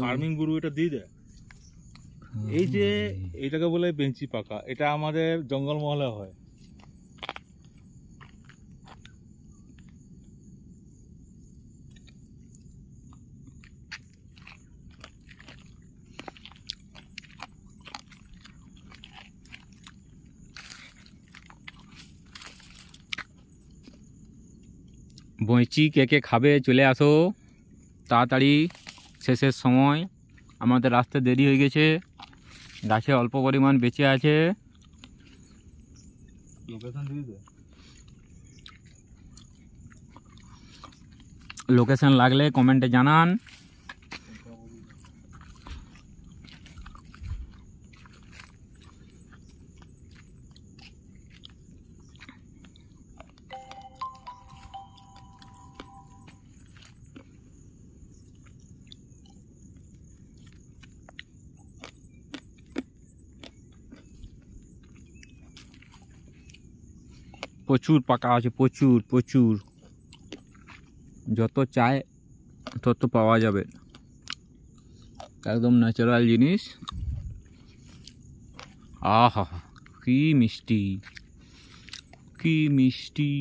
Farming গুরু এটা দিয়ে দেয়। এই যে এটাকে বলে বেঞ্চি পাকা, এটা আমাদের জঙ্গলমহলে হয়। বইচি কে কে খাবে চলে আসো তাড়াতাড়ি, শেষের সময়। আমাদের আসতে দেরি হয়ে গেছে, গাছে অল্প পরিমাণ বেঁচে আছে। লোকেশন লাগলে কমেন্টে জানান। প্রচুর পাকা আছে, প্রচুর প্রচুর, যত চায় তত পাওয়া যাবে, একদম ন্যাচারাল জিনিস। আহা কি মিষ্টি, কি মিষ্টি।